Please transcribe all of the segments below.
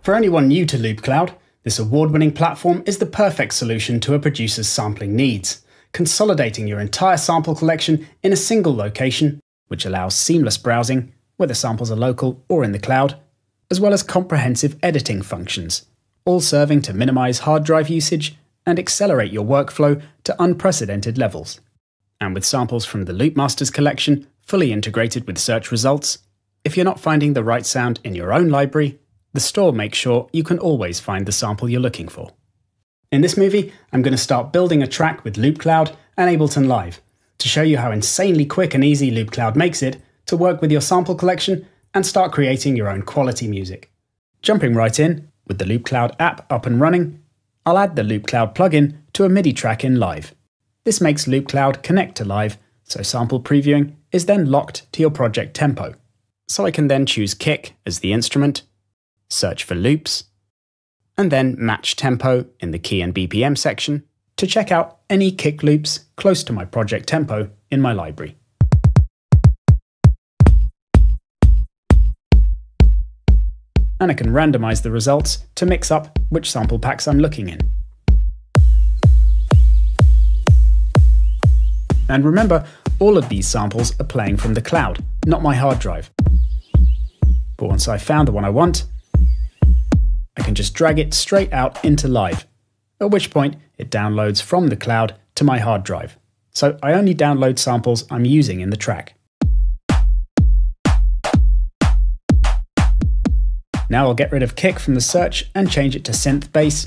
For anyone new to Loopcloud, this award-winning platform is the perfect solution to a producer's sampling needs, consolidating your entire sample collection in a single location, which allows seamless browsing, whether samples are local or in the cloud, as well as comprehensive editing functions, all serving to minimize hard drive usage and accelerate your workflow to unprecedented levels. And with samples from the Loopmasters collection fully integrated with search results, if you're not finding the right sound in your own library, the store makes sure you can always find the sample you're looking for. In this movie, I'm going to start building a track with Loopcloud and Ableton Live to show you how insanely quick and easy Loopcloud makes it to work with your sample collection and start creating your own quality music. Jumping right in, with the Loopcloud app up and running, I'll add the Loopcloud plugin to a MIDI track in Live. This makes Loopcloud connect to Live, so sample previewing is then locked to your project tempo. So I can then choose kick as the instrument, search for loops, and then match tempo in the key and BPM section to check out any kick loops close to my project tempo in my library. And I can randomize the results to mix up which sample packs I'm looking in. And remember, all of these samples are playing from the cloud, not my hard drive. But once I've found the one I want, I can just drag it straight out into Live, at which point it downloads from the cloud to my hard drive. So I only download samples I'm using in the track. Now I'll get rid of kick from the search and change it to synth bass.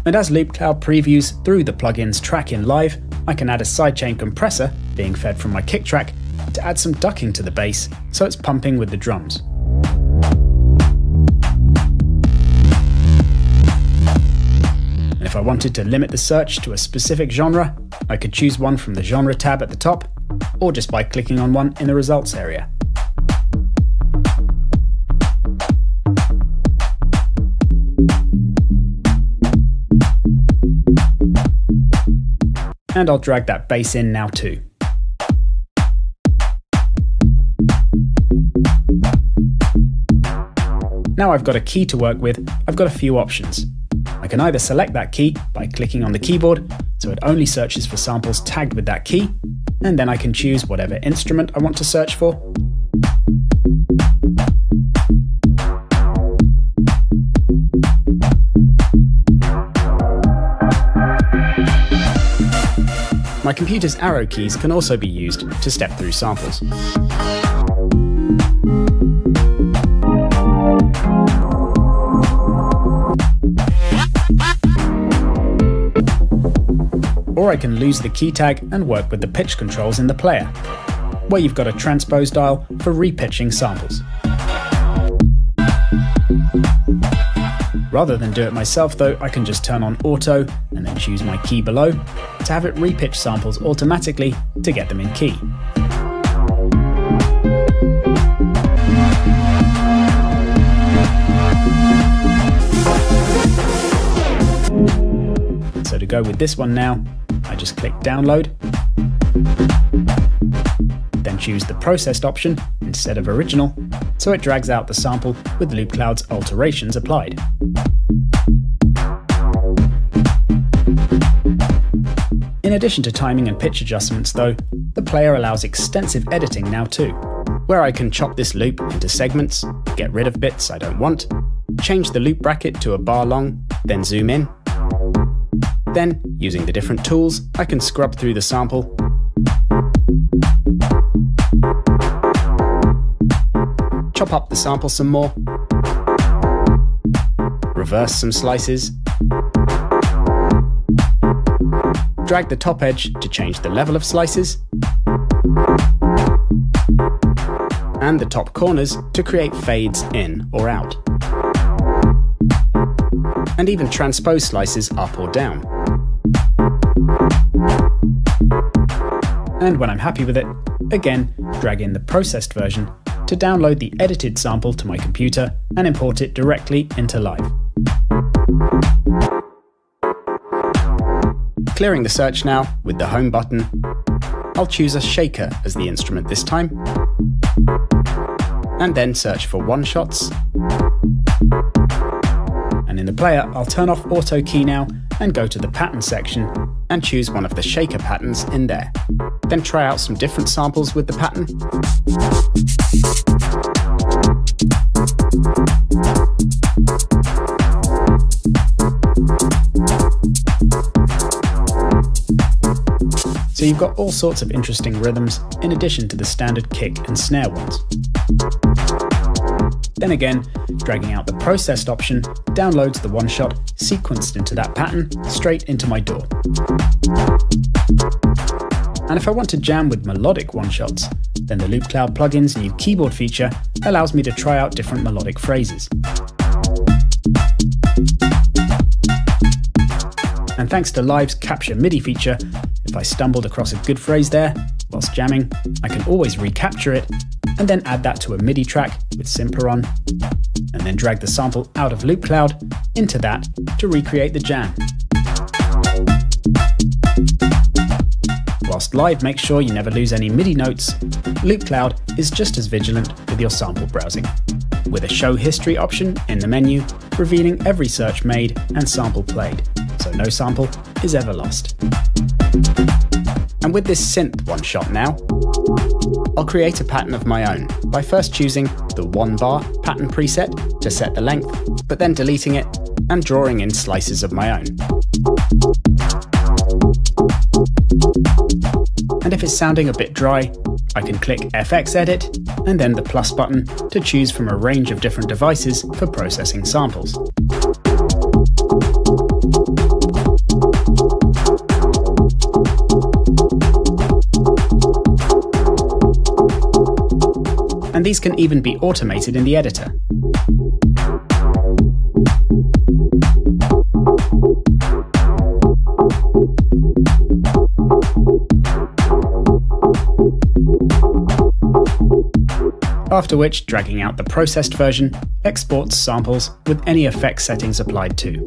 And as Loopcloud previews through the plugin's track in Live, I can add a sidechain compressor, being fed from my kick track, to add some ducking to the bass so it's pumping with the drums. And if I wanted to limit the search to a specific genre, I could choose one from the genre tab at the top, or just by clicking on one in the results area. And I'll drag that bass in now too. Now I've got a key to work with, I've got a few options. I can either select that key by clicking on the keyboard, so it only searches for samples tagged with that key, and then I can choose whatever instrument I want to search for. My computer's arrow keys can also be used to step through samples. Or I can lose the key tag and work with the pitch controls in the player, where you've got a transpose dial for repitching samples. Rather than do it myself though, I can just turn on auto and then choose my key below to have it repitch samples automatically to get them in key. So to go with this one now, I just click download, then choose the processed option instead of original, so it drags out the sample with Loopcloud's alterations applied. In addition to timing and pitch adjustments though, the player allows extensive editing now too, where I can chop this loop into segments, get rid of bits I don't want, change the loop bracket to a bar long, then zoom in. Then, using the different tools, I can scrub through the sample, chop up the sample some more, reverse some slices, drag the top edge to change the level of slices, and the top corners to create fades in or out, and even transpose slices up or down. And when I'm happy with it, again, drag in the processed version to download the edited sample to my computer and import it directly into Live. Clearing the search now with the Home button, I'll choose a shaker as the instrument this time, and then search for one-shots. And in the player, I'll turn off auto key now and go to the pattern section and choose one of the shaker patterns in there. Then try out some different samples with the pattern. So you've got all sorts of interesting rhythms in addition to the standard kick and snare ones. Then again, dragging out the processed option downloads the one-shot sequenced into that pattern straight into my DAW. And if I want to jam with melodic one-shots, then the Loopcloud plugin's new keyboard feature allows me to try out different melodic phrases. And thanks to Live's Capture MIDI feature, if I stumbled across a good phrase there whilst jamming, I can always recapture it and then add that to a MIDI track with Simpler on, and then drag the sample out of Loopcloud into that to recreate the jam. Whilst Live makes sure you never lose any MIDI notes, Loopcloud is just as vigilant with your sample browsing, with a Show History option in the menu revealing every search made and sample played, so no sample is ever lost. And with this synth one-shot now, I'll create a pattern of my own by first choosing the 1-bar pattern preset to set the length, but then deleting it and drawing in slices of my own. And if it's sounding a bit dry, I can click FX Edit and then the plus button to choose from a range of different devices for processing samples. And these can even be automated in the editor. After which, dragging out the processed version exports samples with any effects settings applied too.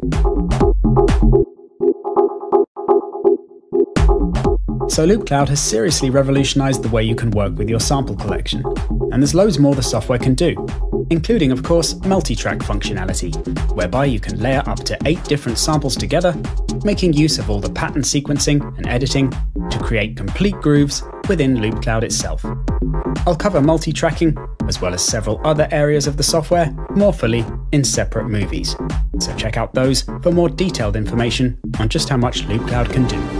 So Loopcloud has seriously revolutionized the way you can work with your sample collection, and there's loads more the software can do, including of course multi-track functionality, whereby you can layer up to 8 different samples together, making use of all the pattern sequencing and editing to create complete grooves within Loopcloud itself. I'll cover multi-tracking, as well as several other areas of the software, more fully in separate movies, so check out those for more detailed information on just how much Loopcloud can do.